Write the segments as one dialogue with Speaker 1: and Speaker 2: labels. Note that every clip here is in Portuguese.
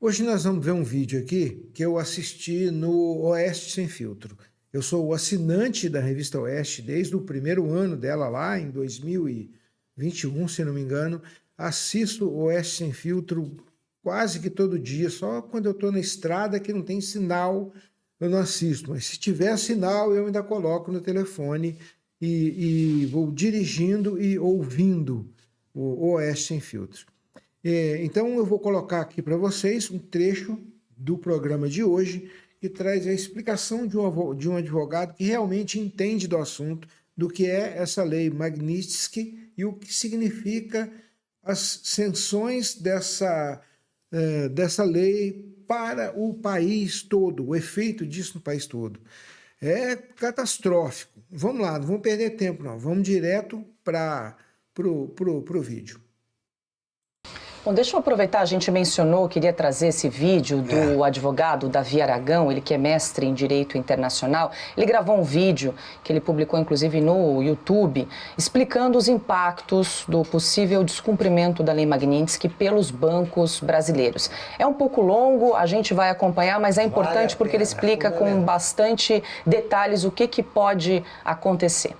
Speaker 1: Hoje nós vamos ver um vídeo aqui que eu assisti no Oeste Sem Filtro. Eu sou o assinante da revista Oeste desde o primeiro ano dela lá, em 2021, se não me engano. Assisto o Oeste Sem Filtro quase que todo dia, só quando eu estou na estrada que não tem sinal eu não assisto. Mas se tiver sinal eu ainda coloco no telefone e vou dirigindo e ouvindo o Oeste Sem Filtro. Então eu vou colocar aqui para vocês um trecho do programa de hoje que traz a explicação de um advogado que realmente entende do assunto, do que é essa lei Magnitsky e o que significa as sanções dessa lei para o país todo, o efeito disso no país todo. É catastrófico. Vamos lá, não vamos perder tempo não, vamos direto para o vídeo.
Speaker 2: Bom, deixa eu aproveitar, a gente mencionou, queria trazer esse vídeo do advogado Davi Aragão, ele que é mestre em Direito Internacional. Ele gravou um vídeo que ele publicou, inclusive, no YouTube, explicando os impactos do possível descumprimento da Lei Magnitsky pelos bancos brasileiros. É um pouco longo, a gente vai acompanhar, mas é importante porque ele explica com bastante detalhes o que pode acontecer.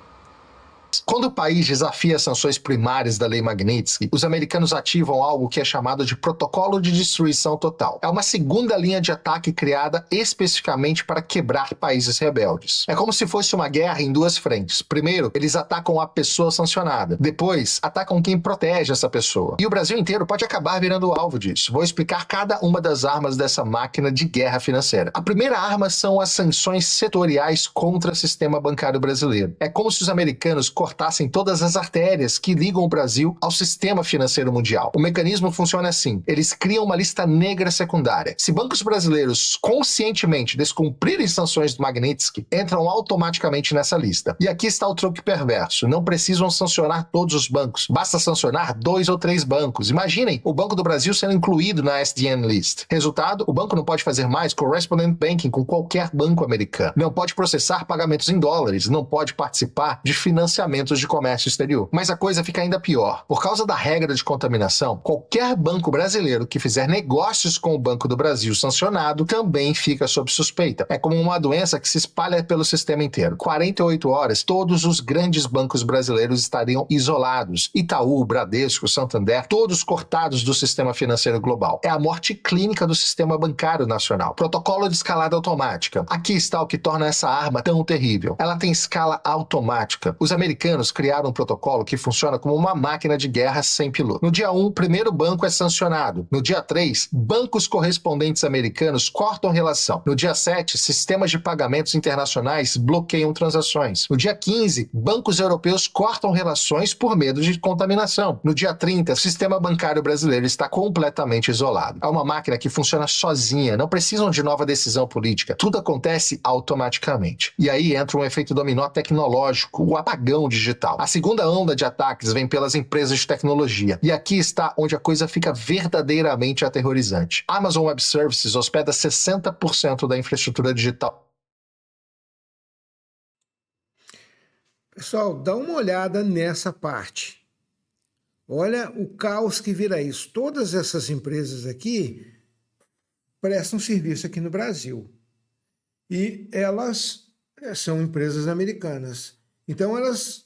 Speaker 3: Quando o país desafia as sanções primárias da Lei Magnitsky, os americanos ativam algo que é chamado de Protocolo de Destruição Total. É uma segunda linha de ataque criada especificamente para quebrar países rebeldes. É como se fosse uma guerra em duas frentes. Primeiro, eles atacam a pessoa sancionada. Depois, atacam quem protege essa pessoa. E o Brasil inteiro pode acabar virando alvo disso. Vou explicar cada uma das armas dessa máquina de guerra financeira. A primeira arma são as sanções setoriais contra o sistema bancário brasileiro. É como se os americanos cortassem todas as artérias que ligam o Brasil ao sistema financeiro mundial. O mecanismo funciona assim: eles criam uma lista negra secundária. Se bancos brasileiros conscientemente descumprirem sanções do Magnitsky, entram automaticamente nessa lista. E aqui está o truque perverso: não precisam sancionar todos os bancos, basta sancionar 2 ou 3 bancos. Imaginem o Banco do Brasil sendo incluído na SDN list. Resultado: o banco não pode fazer mais correspondent banking com qualquer banco americano, não pode processar pagamentos em dólares, não pode participar de financiamento de comércio exterior. Mas a coisa fica ainda pior. Por causa da regra de contaminação, qualquer banco brasileiro que fizer negócios com o Banco do Brasil sancionado também fica sob suspeita. É como uma doença que se espalha pelo sistema inteiro. 48 horas, todos os grandes bancos brasileiros estariam isolados. Itaú, Bradesco, Santander, todos cortados do sistema financeiro global. É a morte clínica do sistema bancário nacional. Protocolo de escalada automática. Aqui está o que torna essa arma tão terrível. Ela tem escala automática. Os americanos criaram um protocolo que funciona como uma máquina de guerra sem piloto. No dia 1, o primeiro banco é sancionado. No dia 3, bancos correspondentes americanos cortam relação. No dia 7, sistemas de pagamentos internacionais bloqueiam transações. No dia 15, bancos europeus cortam relações por medo de contaminação. No dia 30, o sistema bancário brasileiro está completamente isolado. É uma máquina que funciona sozinha, não precisam de nova decisão política. Tudo acontece automaticamente. E aí entra um efeito dominó tecnológico, o apagão digital. A segunda onda de ataques vem pelas empresas de tecnologia. E aqui está onde a coisa fica verdadeiramente aterrorizante. Amazon Web Services hospeda 60% da infraestrutura digital.
Speaker 1: Pessoal, dá uma olhada nessa parte. Olha o caos que vira isso. Todas essas empresas aqui prestam serviço aqui no Brasil. E elas são empresas americanas. Então, elas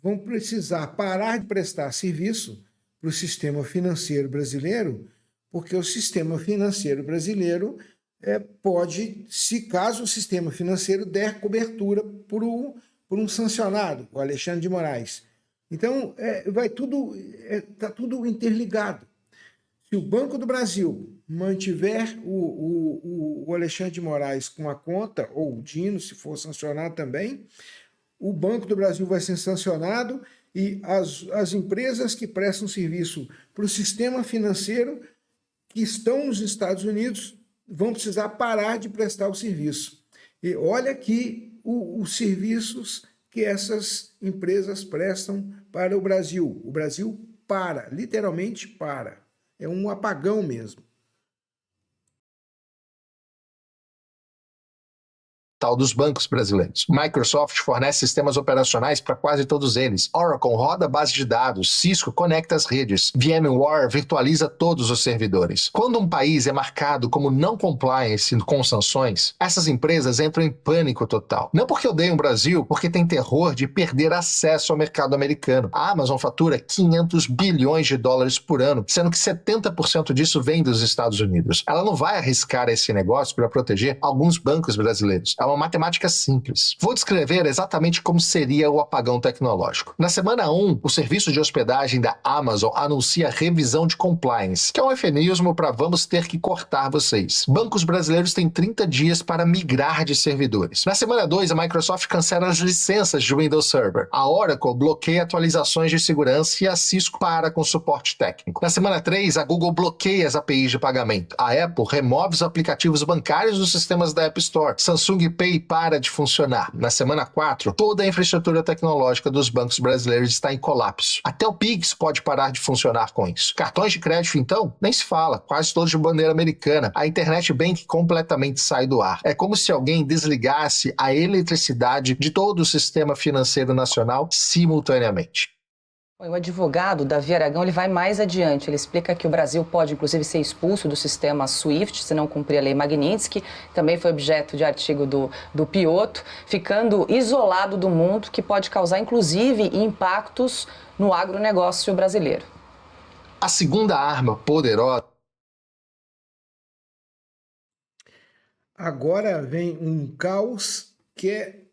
Speaker 1: vão precisar parar de prestar serviço para o sistema financeiro brasileiro, porque o sistema financeiro brasileiro pode, se caso o sistema financeiro der cobertura por um sancionado, o Alexandre de Moraes. Então, está tudo interligado. Se o Banco do Brasil mantiver o Alexandre de Moraes com a conta, ou o Dino, se for sancionado também, o Banco do Brasil vai ser sancionado e as empresas que prestam serviço para o sistema financeiro que estão nos Estados Unidos vão precisar parar de prestar o serviço. E olha aqui os serviços que essas empresas prestam para o Brasil. O Brasil para, literalmente para. É um apagão mesmo.
Speaker 3: total dos bancos brasileiros. Microsoft fornece sistemas operacionais para quase todos eles. Oracle roda a base de dados, Cisco conecta as redes, VMware virtualiza todos os servidores. Quando um país é marcado como não compliance com sanções, essas empresas entram em pânico total. Não porque odeiam o Brasil, porque tem terror de perder acesso ao mercado americano. A Amazon fatura 500 bilhões de dólares por ano, sendo que 70% disso vem dos Estados Unidos. Ela não vai arriscar esse negócio para proteger alguns bancos brasileiros. É uma matemática simples. Vou descrever exatamente como seria o apagão tecnológico. Na semana 1, o serviço de hospedagem da Amazon anuncia revisão de compliance, que é um eufemismo para vamos ter que cortar vocês. Bancos brasileiros têm 30 dias para migrar de servidores. Na semana 2, a Microsoft cancela as licenças de Windows Server. A Oracle bloqueia atualizações de segurança e a Cisco para com suporte técnico. Na semana 3, a Google bloqueia as APIs de pagamento. A Apple remove os aplicativos bancários dos sistemas da App Store. Samsung Pay para de funcionar. Na semana 4, toda a infraestrutura tecnológica dos bancos brasileiros está em colapso. Até o Pix pode parar de funcionar com isso. Cartões de crédito, então, nem se fala, quase todos de bandeira americana. A Internet Bank completamente sai do ar. É como se alguém desligasse a eletricidade de todo o sistema financeiro nacional simultaneamente.
Speaker 2: O advogado Davi Aragão ele vai mais adiante. Ele explica que o Brasil pode, inclusive, ser expulso do sistema SWIFT se não cumprir a lei Magnitsky. Também foi objeto de artigo do Piotto, ficando isolado do mundo, que pode causar, inclusive, impactos no agronegócio brasileiro.
Speaker 3: A segunda arma poderosa.
Speaker 1: Agora vem um caos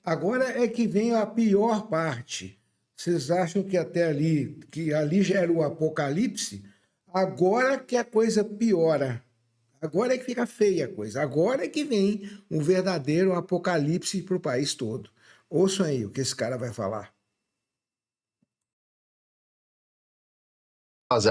Speaker 1: agora é que vem a pior parte. Vocês acham que que ali já era o apocalipse? Agora que a coisa piora. Agora é que fica feia a coisa. Agora é que vem um verdadeiro apocalipse para o país todo. Ouçam aí o que esse cara vai falar.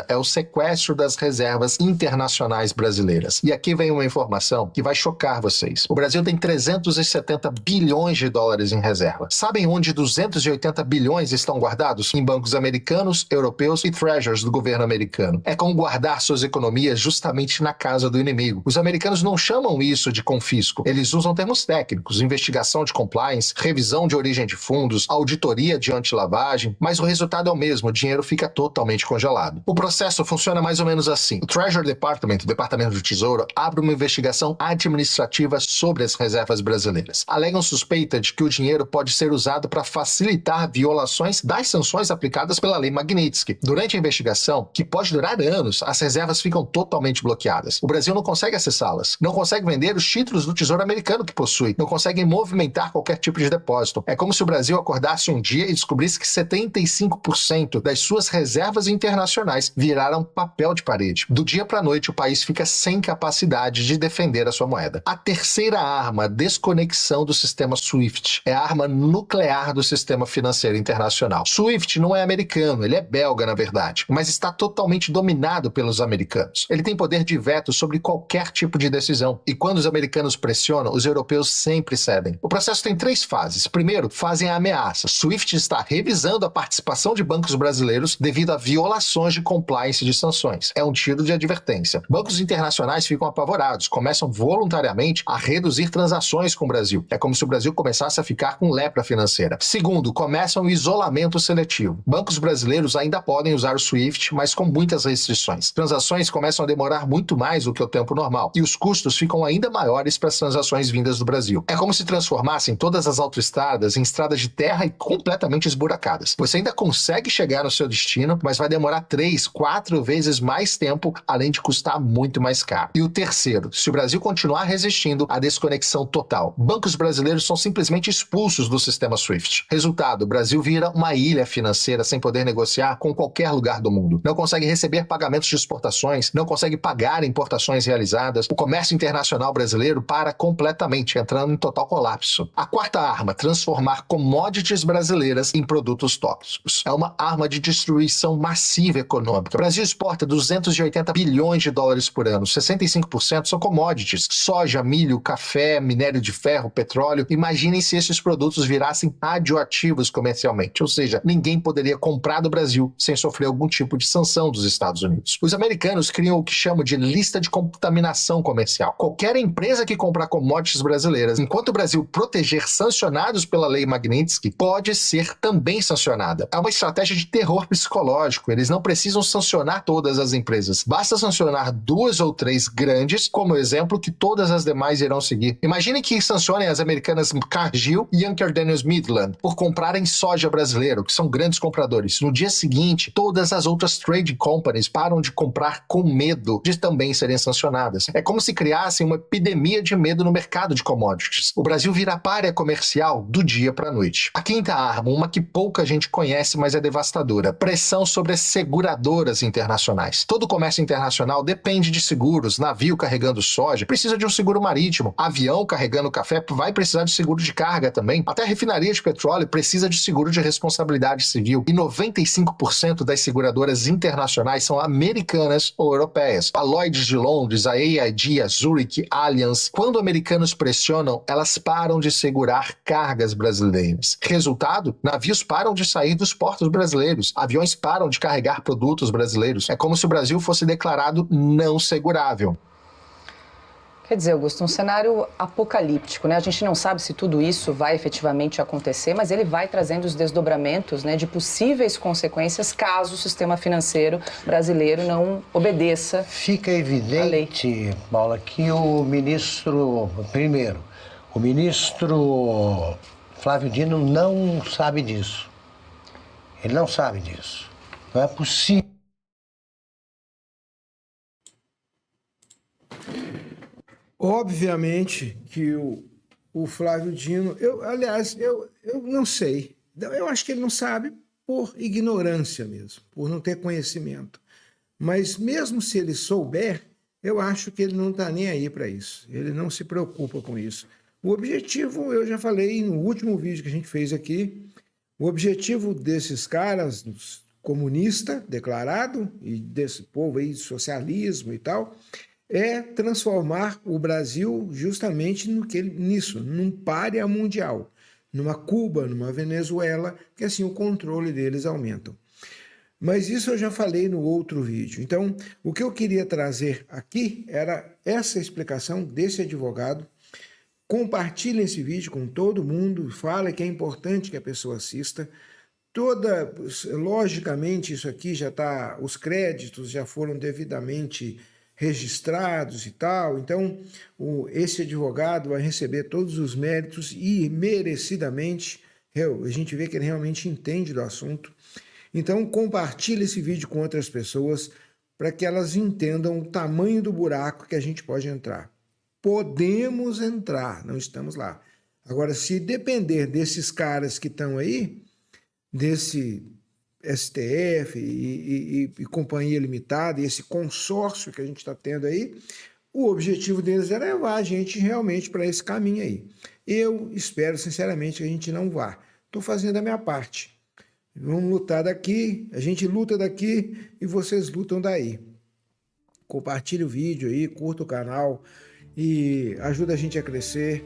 Speaker 3: É o sequestro das reservas internacionais brasileiras. E aqui vem uma informação que vai chocar vocês. O Brasil tem 370 bilhões de dólares em reserva. Sabem onde 280 bilhões estão guardados? Em bancos americanos, europeus e treasuries do governo americano. É como guardar suas economias justamente na casa do inimigo. Os americanos não chamam isso de confisco. Eles usam termos técnicos, investigação de compliance, revisão de origem de fundos, auditoria de antilavagem, mas o resultado é o mesmo, o dinheiro fica totalmente congelado. O processo funciona mais ou menos assim. O Treasury Department, o Departamento do Tesouro, abre uma investigação administrativa sobre as reservas brasileiras. Alegam suspeita de que o dinheiro pode ser usado para facilitar violações das sanções aplicadas pela lei Magnitsky. Durante a investigação, que pode durar anos, as reservas ficam totalmente bloqueadas. O Brasil não consegue acessá-las, não consegue vender os títulos do Tesouro americano que possui, não consegue movimentar qualquer tipo de depósito. É como se o Brasil acordasse um dia e descobrisse que 75% das suas reservas internacionais viraram papel de parede. Do dia para a noite, o país fica sem capacidade de defender a sua moeda. A terceira arma, a desconexão do sistema SWIFT, é a arma nuclear do sistema financeiro internacional. SWIFT não é americano, ele é belga, na verdade, mas está totalmente dominado pelos americanos. Ele tem poder de veto sobre qualquer tipo de decisão, e quando os americanos pressionam, os europeus sempre cedem. O processo tem 3 fases. Primeiro, fazem a ameaça. SWIFT está revisando a participação de bancos brasileiros devido a violações de compliance de sanções. É um tiro de advertência. Bancos internacionais ficam apavorados, começam voluntariamente a reduzir transações com o Brasil. É como se o Brasil começasse a ficar com lepra financeira. Segundo, começam o isolamento seletivo. Bancos brasileiros ainda podem usar o SWIFT, mas com muitas restrições. Transações começam a demorar muito mais do que o tempo normal, e os custos ficam ainda maiores para as transações vindas do Brasil. É como se transformassem todas as autoestradas em estradas de terra e completamente esburacadas. Você ainda consegue chegar no seu destino, mas vai demorar 3, 4 vezes mais tempo, além de custar muito mais caro. E o terceiro, se o Brasil continuar resistindo à desconexão total, bancos brasileiros são simplesmente expulsos do sistema SWIFT. Resultado, o Brasil vira uma ilha financeira sem poder negociar com qualquer lugar do mundo. Não consegue receber pagamentos de exportações, não consegue pagar importações realizadas. O comércio internacional brasileiro para completamente, entrando em total colapso. A quarta arma, transformar commodities brasileiras em produtos tóxicos. É uma arma de destruição massiva econômica econômica. O Brasil exporta 280 bilhões de dólares por ano, 65% são commodities, soja, milho, café, minério de ferro, petróleo. Imaginem se esses produtos virassem radioativos comercialmente, ou seja, ninguém poderia comprar do Brasil sem sofrer algum tipo de sanção dos Estados Unidos. Os americanos criam o que chamam de lista de contaminação comercial. Qualquer empresa que comprar commodities brasileiras, enquanto o Brasil proteger sancionados pela Lei Magnitsky, pode ser também sancionada. É uma estratégia de terror psicológico. Eles não precisam sancionar todas as empresas. Basta sancionar 2 ou 3 grandes, como exemplo, que todas as demais irão seguir. Imagine que sancionem as americanas Cargill e Youngster Daniels Midland por comprarem soja brasileiro, que são grandes compradores. No dia seguinte, todas as outras trade companies param de comprar com medo de também serem sancionadas. É como se criassem uma epidemia de medo no mercado de commodities. O Brasil vira párea comercial do dia para a noite. A quinta arma, uma que pouca gente conhece, mas é devastadora: pressão sobre as seguradoras internacionais. Todo comércio internacional depende de seguros. Navio carregando soja precisa de um seguro marítimo. Avião carregando café vai precisar de seguro de carga também. Até a refinaria de petróleo precisa de seguro de responsabilidade civil. E 95% das seguradoras internacionais são americanas ou europeias. A Lloyd's de Londres, a AIG, a Zurich, Allianz. Quando americanos pressionam, elas param de segurar cargas brasileiras. Resultado? Navios param de sair dos portos brasileiros. Aviões param de carregar produtos brasileiros. É como se o Brasil fosse declarado não segurável.
Speaker 2: Quer dizer, Augusto, um cenário apocalíptico, né? A gente não sabe se tudo isso vai efetivamente acontecer, mas ele vai trazendo os desdobramentos, né, de possíveis consequências caso o sistema financeiro brasileiro não obedeça.
Speaker 4: Fica evidente, Paula, que o ministro Flávio Dino não sabe disso. Ele não sabe disso. Não é possível.
Speaker 1: Obviamente que o Flávio Dino, eu não sei. Eu acho que ele não sabe por ignorância mesmo, por não ter conhecimento. Mas mesmo se ele souber, eu acho que ele não está nem aí para isso. Ele não se preocupa com isso. O objetivo, eu já falei no último vídeo que a gente fez aqui, o objetivo desses caras, comunista declarado, e desse povo aí de socialismo e tal, é transformar o Brasil justamente nisso, num pária mundial, numa Cuba, numa Venezuela, que assim o controle deles aumenta. Mas isso eu já falei no outro vídeo. Então, o que eu queria trazer aqui era essa explicação desse advogado. Compartilhe esse vídeo com todo mundo, fale que é importante que a pessoa assista. Logicamente, isso aqui já está, os créditos já foram devidamente registrados e tal, então esse advogado vai receber todos os méritos e merecidamente. A gente vê que ele realmente entende do assunto. Então compartilhe esse vídeo com outras pessoas para que elas entendam o tamanho do buraco que a gente pode entrar. Podemos entrar, não estamos lá. Agora, se depender desses caras que estão aí, desse STF e Companhia Limitada, e esse consórcio que a gente está tendo aí, o objetivo deles é levar a gente realmente para esse caminho aí. Eu espero sinceramente que a gente não vá. Estou fazendo a minha parte. Vamos lutar daqui, a gente luta daqui e vocês lutam daí. Compartilhe o vídeo aí, curta o canal e ajuda a gente a crescer,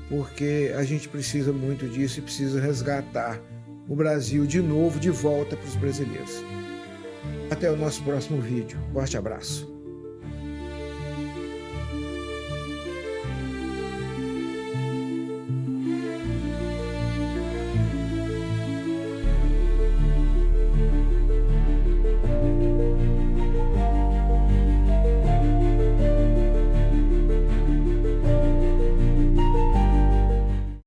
Speaker 1: porque a gente precisa muito disso e precisa resgatar o Brasil de novo, de volta para os brasileiros. Até o nosso próximo vídeo. Forte abraço.